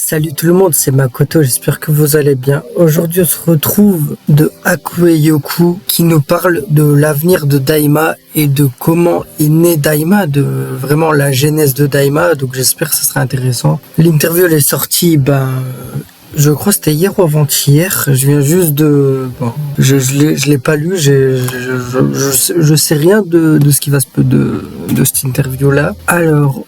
Salut tout le monde, c'est Makoto, j'espère que vous allez bien. Aujourd'hui, on se retrouve de Hakueyoku qui nous parle de l'avenir de Daima et de comment est né Daima, de vraiment la genèse de Daima, donc j'espère que ça sera intéressant. L'interview, elle est sortie, je crois que c'était hier ou avant-hier. Je viens juste de... Bon, je l'ai pas lu, je sais rien de ce qui va de cette interview-là. Alors...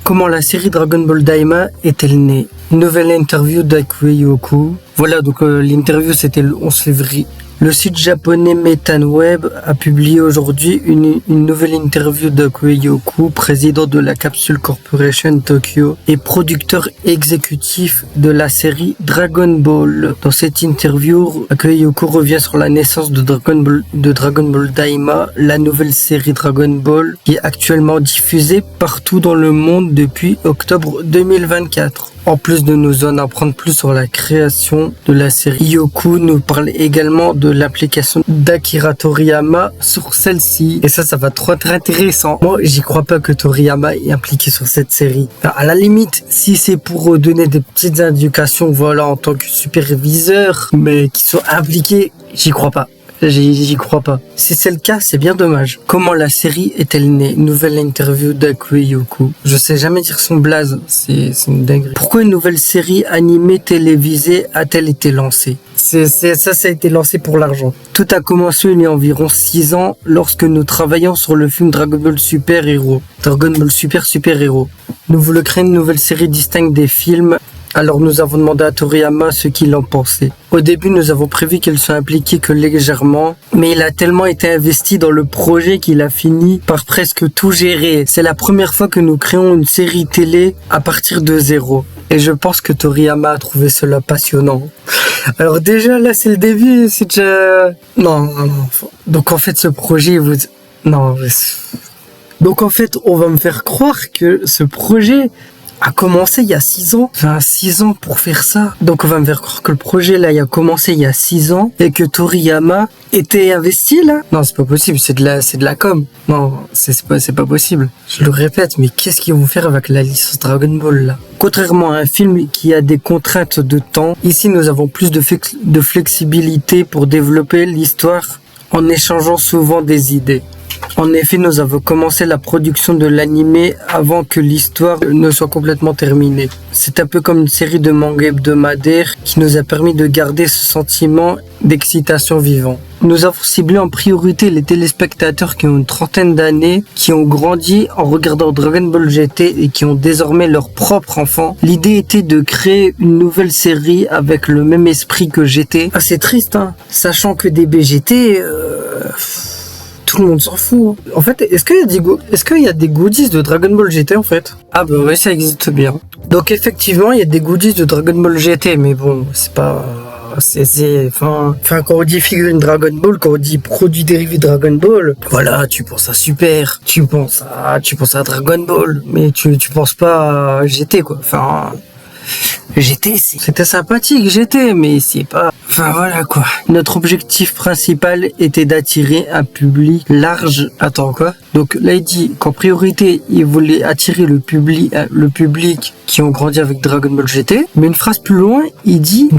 Comment la série Dragon Ball Daima est-elle née? Nouvelle interview d'Hakueyoku. Voilà, donc l'interview c'était le 11 février. Le site japonais MetanWeb a publié aujourd'hui une nouvelle interview d'Hakueyoku, président de la Capsule Corporation Tokyo et producteur exécutif de la série Dragon Ball. Dans cette interview, Hakueyoku revient sur la naissance de Dragon Ball Daima, la nouvelle série Dragon Ball qui est actuellement diffusée partout dans le monde depuis octobre 2024. En plus de nous en apprendre plus sur la création de la série, Yoku nous parle également de l'application d'Akira Toriyama sur celle-ci. Et ça va trop être intéressant. Moi, j'y crois pas que Toriyama est impliqué sur cette série. Enfin, à la limite, si c'est pour donner des petites indications, voilà, en tant que superviseur, mais qui sont impliqués, j'y crois pas. J'y crois pas. Si c'est le cas, c'est bien dommage. Comment la série est-elle née? Nouvelle interview d'Hakueyoku. Je sais jamais dire son blaze, c'est une dinguerie. Pourquoi une nouvelle série animée télévisée a-t-elle été lancée? Ça a été lancé pour l'argent. Tout a commencé il y a environ 6 ans lorsque nous travaillions sur le film Dragon Ball Super Hero. Dragon Ball Super Hero. Nous voulions créer une nouvelle série distincte des films. Alors nous avons demandé à Toriyama ce qu'il en pensait. Au début, nous avons prévu qu'il soit impliqué que légèrement, mais il a tellement été investi dans le projet qu'il a fini par presque tout gérer. C'est la première fois que nous créons une série télé à partir de zéro. Et je pense que Toriyama a trouvé cela passionnant. Alors déjà, là, c'est le début, c'est déjà... Non. Donc en fait, ce projet, Donc en fait, on va me faire croire que ce projet... a commencé il y a 6 ans. Enfin, 6 ans pour faire ça. Donc on va me faire croire que le projet là, il a commencé il y a 6 ans et que Toriyama était investi là. Non, c'est pas possible, c'est de la com. Non, c'est pas possible. Je le répète, mais qu'est-ce qu'ils vont faire avec la licence Dragon Ball là? Contrairement à un film qui a des contraintes de temps, ici nous avons plus de flexibilité pour développer l'histoire en échangeant souvent des idées. En effet, nous avons commencé la production de l'anime avant que l'histoire ne soit complètement terminée. C'est un peu comme une série de mangas hebdomadaires qui nous a permis de garder ce sentiment d'excitation vivant. Nous avons ciblé en priorité les téléspectateurs qui ont une trentaine d'années, qui ont grandi en regardant Dragon Ball GT et qui ont désormais leur propre enfant. L'idée était de créer une nouvelle série avec le même esprit que GT. Ah, c'est triste, hein, sachant que DBGT... Tout le monde s'en fout. En fait, est-ce qu'il y a des goodies de Dragon Ball GT en fait? Ah bah oui, ça existe bien. Donc effectivement, il y a des goodies de Dragon Ball GT, mais bon, c'est pas... Enfin, quand on dit figurine Dragon Ball, quand on dit produit dérivé Dragon Ball, voilà, tu penses à Super, tu penses à Dragon Ball, mais tu penses pas à GT quoi. Enfin... GT, c'était sympathique, GT, mais c'est pas... Enfin voilà quoi. Notre objectif principal était d'attirer un public large. Attends quoi? Donc là il dit qu'en priorité il voulait attirer le public qui ont grandi avec Dragon Ball GT. Mais une phrase plus loin il dit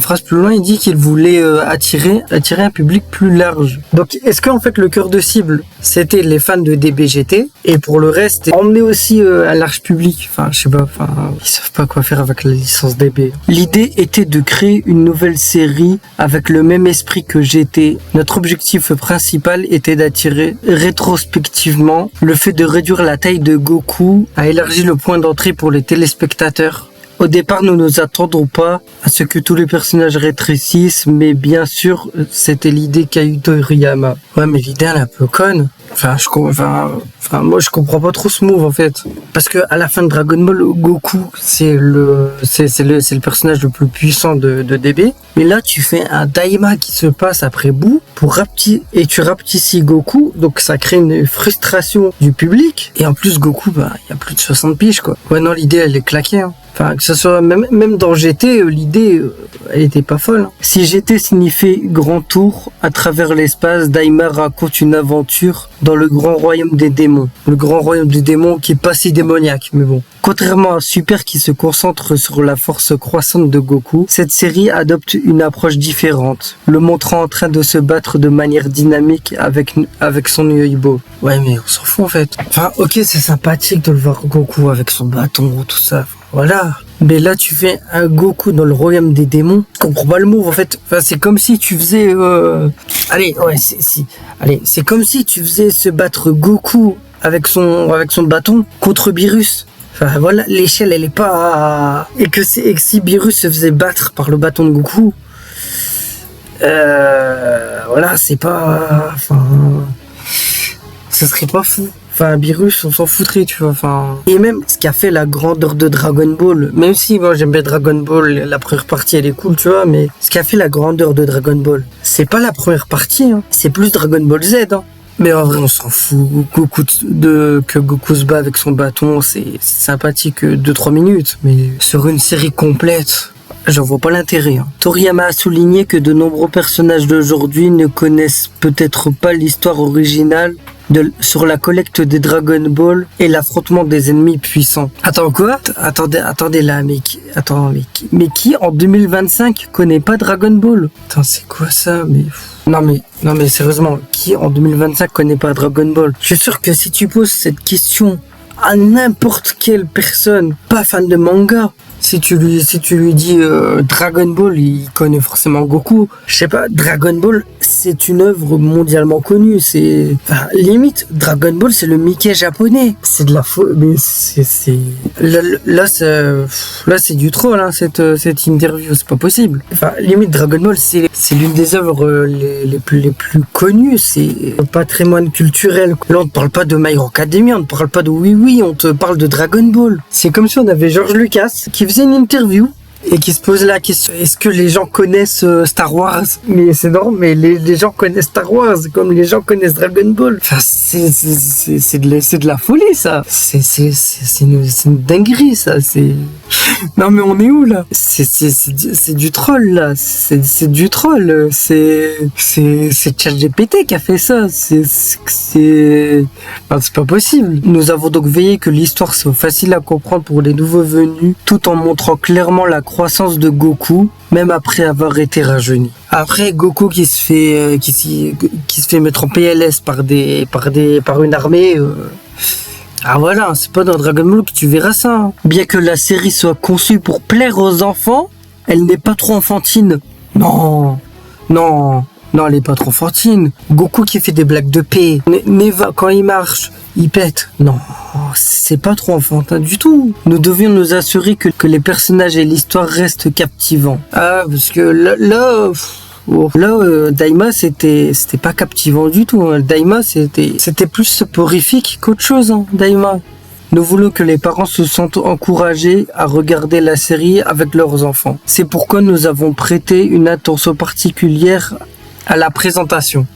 qu'il voulait attirer un public plus large. Donc est-ce qu'en fait le cœur de cible c'était les fans de DBGT et pour le reste emmener aussi un large public? Enfin je sais pas. Enfin ils savent pas quoi faire avec la licence DB. L'idée était de créer une nouvelle série avec le même esprit que GT. Notre objectif principal était d'attirer rétrospectivement. Le fait de réduire la taille de Goku a élargi le point d'entrée pour les téléspectateurs. Au départ, nous ne nous attendons pas à ce que tous les personnages rétrécissent, mais bien sûr, c'était l'idée qu'a eu Toriyama. Ouais, mais l'idée elle est un peu conne. Moi je comprends pas trop ce move en fait. Parce que à la fin de Dragon Ball, Goku c'est le personnage le plus puissant de DB. Mais là tu fais un Daima qui se passe après Boo et tu rapetissis Goku, donc ça crée une frustration du public. Et en plus Goku, il y a plus de 60 piges quoi. Ouais non, l'idée elle est claquée hein. Enfin, que ce soit même dans GT, l'idée, elle était pas folle. Hein. Si GT signifie grand tour, à travers l'espace, Daima raconte une aventure dans le grand royaume des démons. Le grand royaume des démons qui est pas si démoniaque, mais bon. Contrairement à Super qui se concentre sur la force croissante de Goku, cette série adopte une approche différente, le montrant en train de se battre de manière dynamique avec son Yoibo. Ouais, mais on s'en fout en fait. Enfin, ok, c'est sympathique de le voir Goku avec son bâton, tout ça. Voilà. Mais là, tu fais un Goku dans le royaume des démons. Je comprends pas le move en fait. Enfin, c'est comme si tu faisais. Allez, ouais, Allez, c'est comme si tu faisais se battre Goku avec son bâton contre Beerus. Enfin voilà, l'échelle elle est pas... Et que si Beerus se faisait battre par le bâton de Goku, voilà, c'est pas... Enfin... Ce serait pas fou. Enfin, Beerus, on s'en foutrait, tu vois, enfin... Et même, ce qui a fait la grandeur de Dragon Ball, même si, moi, j'aime bien Dragon Ball, la première partie, elle est cool, tu vois, mais ce qui a fait la grandeur de Dragon Ball, c'est pas la première partie, hein, c'est plus Dragon Ball Z, hein. Mais en vrai, on s'en fout. Que Goku se bat avec son bâton, c'est sympathique 2-3 minutes. Mais sur une série complète, j'en vois pas l'intérêt. Hein. Toriyama a souligné que de nombreux personnages d'aujourd'hui ne connaissent peut-être pas l'histoire originale sur la collecte des Dragon Ball et l'affrontement des ennemis puissants. Attends, quoi? Attendez là, mais qui en 2025 connaît pas Dragon Ball? Attends, c'est quoi ça? Non mais sérieusement, qui en 2025 connaît pas Dragon Ball? Je suis sûr que si tu poses cette question à n'importe quelle personne pas fan de manga, si tu lui dis Dragon Ball, il connaît forcément Goku. Je sais pas, Dragon Ball, c'est une œuvre mondialement connue. Enfin, limite, Dragon Ball, c'est le Mickey japonais. C'est de la folie, mais là, c'est du troll, hein, cette interview, c'est pas possible. Enfin, limite, Dragon Ball, c'est l'une des œuvres les plus connues. C'est le patrimoine culturel. Là, on ne parle pas de My Hero Academia, on ne parle pas de Oui, on te parle de Dragon Ball. C'est comme si on avait George Lucas qui faisait une interview et qui se pose la question, est-ce que les gens connaissent Star Wars? Mais c'est normal, mais les gens connaissent Star Wars comme les gens connaissent Dragon Ball. Enfin, c'est de la folie, ça. C'est une dinguerie, ça. Non, mais on est où, là? C'est du troll, là. C'est du troll. C'est ChatGPT qui a fait ça. Enfin, c'est pas possible. Nous avons donc veillé que l'histoire soit facile à comprendre pour les nouveaux venus, tout en montrant clairement la croissance de Goku, même après avoir été rajeuni. Après, Goku qui se fait mettre en PLS par une armée. Ah voilà, c'est pas dans Dragon Ball que tu verras ça. Hein. Bien que la série soit conçue pour plaire aux enfants, elle n'est pas trop enfantine. Non, elle est pas trop enfantine. Goku qui fait des blagues de paix. Neva, quand il marche, il pète. Non, c'est pas trop enfantin du tout. Nous devions nous assurer que les personnages et l'histoire restent captivants. Ah, parce que là, Daima, c'était pas captivant du tout. Hein. Daima, c'était plus soporifique qu'autre chose, hein, Daima. Nous voulons que les parents se sentent encouragés à regarder la série avec leurs enfants. C'est pourquoi nous avons prêté une attention particulière à la présentation.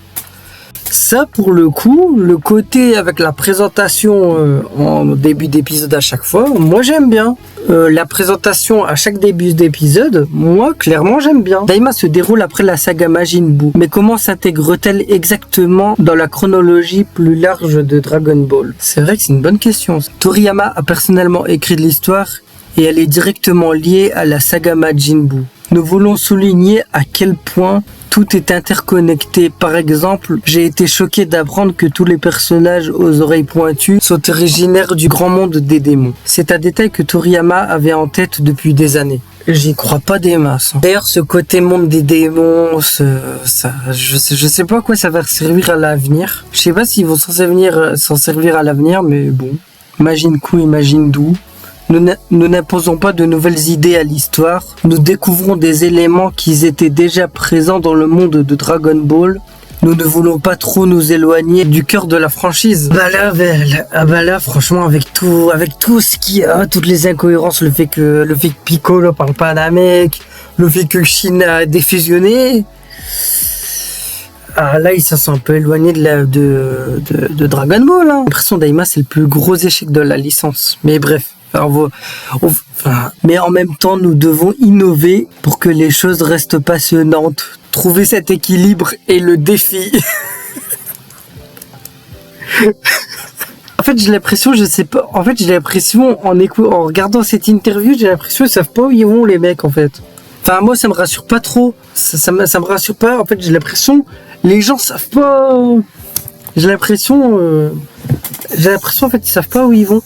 Ça, pour le coup, le côté avec la présentation en début d'épisode à chaque fois, moi j'aime bien. La présentation à chaque début d'épisode, moi clairement j'aime bien. Daima se déroule après la saga Majin Buu, mais comment s'intègre-t-elle exactement dans la chronologie plus large de Dragon Ball? C'est vrai que c'est une bonne question. Toriyama a personnellement écrit de l'histoire et elle est directement liée à la saga Majin Buu. Nous voulons souligner à quel point tout est interconnecté. Par exemple, j'ai été choqué d'apprendre que tous les personnages aux oreilles pointues sont originaires du grand monde des démons. C'est un détail que Toriyama avait en tête depuis des années. J'y crois pas des masses. D'ailleurs, ce côté monde des démons, je sais pas à quoi ça va servir à l'avenir. Je sais pas s'ils vont s'en servir à l'avenir, mais bon. Majin Buu et Majin Buu. Nous n'imposons pas de nouvelles idées à l'histoire, nous découvrons des éléments qui étaient déjà présents dans le monde de Dragon Ball. Nous ne voulons pas trop nous éloigner du cœur de la franchise. Bah là, franchement, avec tout ce qui a, toutes les incohérences, le fait que Piccolo parle pas d'un mec, le fait que Shin a défusionné, ah là, il se sent un peu éloigné de Dragon Ball. Hein. J'ai l'impression Daima, c'est le plus gros échec de la licence. Mais bref. Mais en même temps, nous devons innover pour que les choses restent passionnantes. Trouver cet équilibre est le défi. En fait, j'ai l'impression, je sais pas. En fait, j'ai l'impression, en regardant cette interview, j'ai l'impression qu'ils savent pas où ils vont, les mecs, en fait. Enfin, moi, ça me rassure pas trop. Ça me rassure pas. En fait, j'ai l'impression, les gens savent pas. J'ai l'impression, en fait, ils savent pas où ils vont.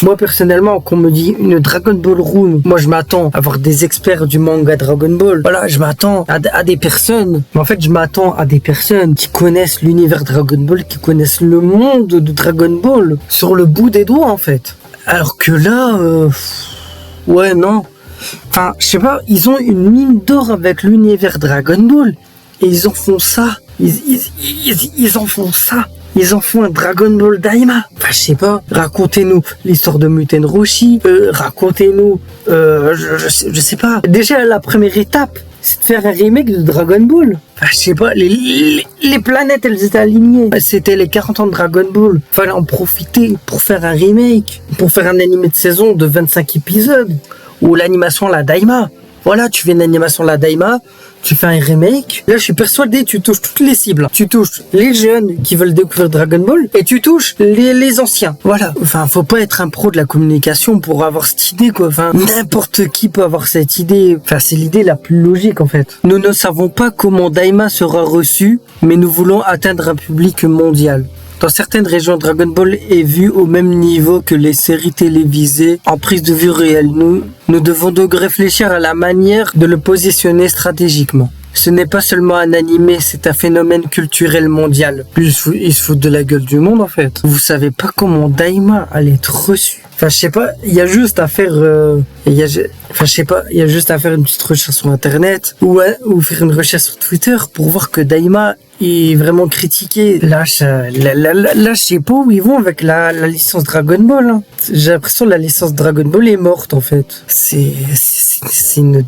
Moi, personnellement, quand on me dit une Dragon Ball Room, moi, je m'attends à voir des experts du manga Dragon Ball. Voilà, je m'attends à des personnes. Mais en fait, je m'attends à des personnes qui connaissent l'univers Dragon Ball, qui connaissent le monde de Dragon Ball sur le bout des doigts, en fait. Alors que là, ouais, non. Enfin, je sais pas, ils ont une mine d'or avec l'univers Dragon Ball. Et ils en font ça. Ils en font ça. Ils en font un Dragon Ball Daima. Enfin, je sais pas. Racontez-nous l'histoire de Muten Roshi. Racontez-nous. Je sais pas. Déjà, la première étape, c'est de faire un remake de Dragon Ball. Enfin, je sais pas. Les planètes, elles étaient alignées. C'était les 40 ans de Dragon Ball. Fallait en profiter pour faire un remake. Pour faire un animé de saison de 25 épisodes. Ou l'animation la Daima. Voilà, tu fais une animation la Daima, tu fais un remake. Là, je suis persuadé, tu touches toutes les cibles. Tu touches les jeunes qui veulent découvrir Dragon Ball et tu touches les anciens. Voilà. Enfin, faut pas être un pro de la communication pour avoir cette idée, quoi. Enfin, n'importe qui peut avoir cette idée. Enfin, c'est l'idée la plus logique, en fait. Nous ne savons pas comment Daima sera reçu, mais nous voulons atteindre un public mondial. Dans certaines régions, Dragon Ball est vu au même niveau que les séries télévisées en prise de vue réelle. Nous devons donc réfléchir à la manière de le positionner stratégiquement. Ce n'est pas seulement un animé, c'est un phénomène culturel mondial. Ils se foutent de la gueule du monde, en fait. Vous savez pas comment Daima allait être reçu. Enfin, je sais pas, il y a juste à faire... il y a juste à faire une petite recherche sur Internet ou faire une recherche sur Twitter pour voir que Daima est vraiment critiqué. Là, je sais pas où ils vont avec la licence Dragon Ball. Hein. J'ai l'impression que la licence Dragon Ball est morte, en fait. C'est une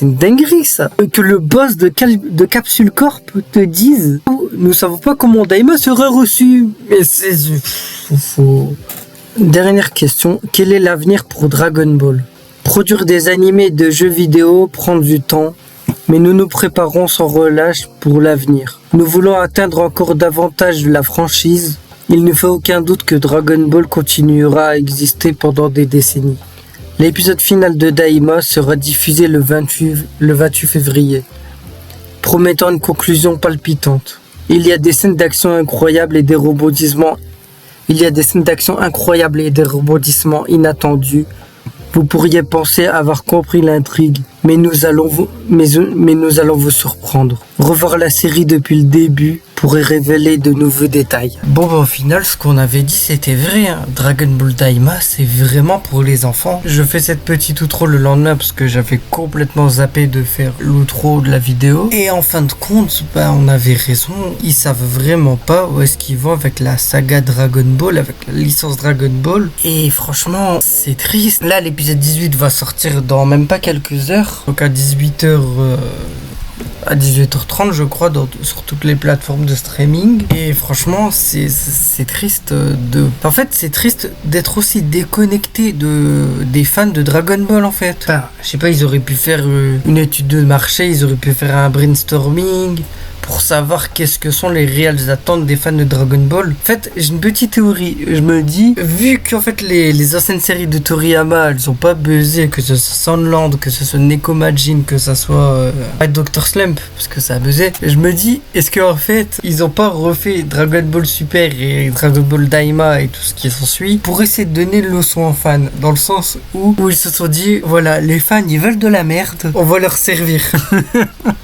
dinguerie, ça. Que le boss de Capsule Corp te dise « Nous savons pas comment Daima sera reçu. » Mais c'est... Dernière question. Quel est l'avenir pour Dragon Ball ? Produire des animés de jeux vidéo prend du temps, mais nous nous préparons sans relâche pour l'avenir. Nous voulons atteindre encore davantage de la franchise. Il ne fait aucun doute que Dragon Ball continuera à exister pendant des décennies. L'épisode final de Daima sera diffusé le 28 février, promettant une conclusion palpitante. Il y a des scènes d'action incroyables et des rebondissements inattendus. Vous pourriez penser avoir compris l'intrigue, mais nous allons vous surprendre. Revoir la série depuis le début pourrait révéler de nouveaux détails. Bon, au final, ce qu'on avait dit, c'était vrai. Hein. Dragon Ball Daima, c'est vraiment pour les enfants. Je fais cette petite outro le lendemain parce que j'avais complètement zappé de faire l'outro de la vidéo. Et en fin de compte, on avait raison. Ils savent vraiment pas où est-ce qu'ils vont avec la saga Dragon Ball, avec la licence Dragon Ball. Et franchement, c'est triste. Là, l'épisode 18 va sortir dans même pas quelques heures. Donc à 18h... à 18h30 je crois sur toutes les plateformes de streaming et franchement c'est triste en fait c'est triste d'être aussi déconnecté des fans de Dragon Ball en fait. Enfin, je sais pas, ils auraient pu faire une étude de marché, ils auraient pu faire un brainstorming pour savoir qu'est-ce que sont les réelles attentes des fans de Dragon Ball. En fait, j'ai une petite théorie. Je me dis, vu qu'en fait les anciennes séries de Toriyama, elles ont pas buzzé, que ce soit Sandland, que ce soit Nekomajin, que ce soit Dr. Slump, parce que ça a buzzé. Je me dis, est-ce qu'en fait, ils ont pas refait Dragon Ball Super et Dragon Ball Daima et tout ce qui s'ensuit pour essayer de donner une leçon aux fans, dans le sens où ils se sont dit, voilà, les fans, ils veulent de la merde, on va leur servir.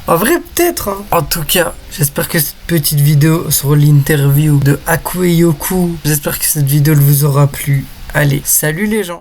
En vrai, peut-être. Hein. En tout cas, j'espère que cette petite vidéo sur l'interview de Haku et Yoku, j'espère que cette vidéo vous aura plu. Allez, salut les gens.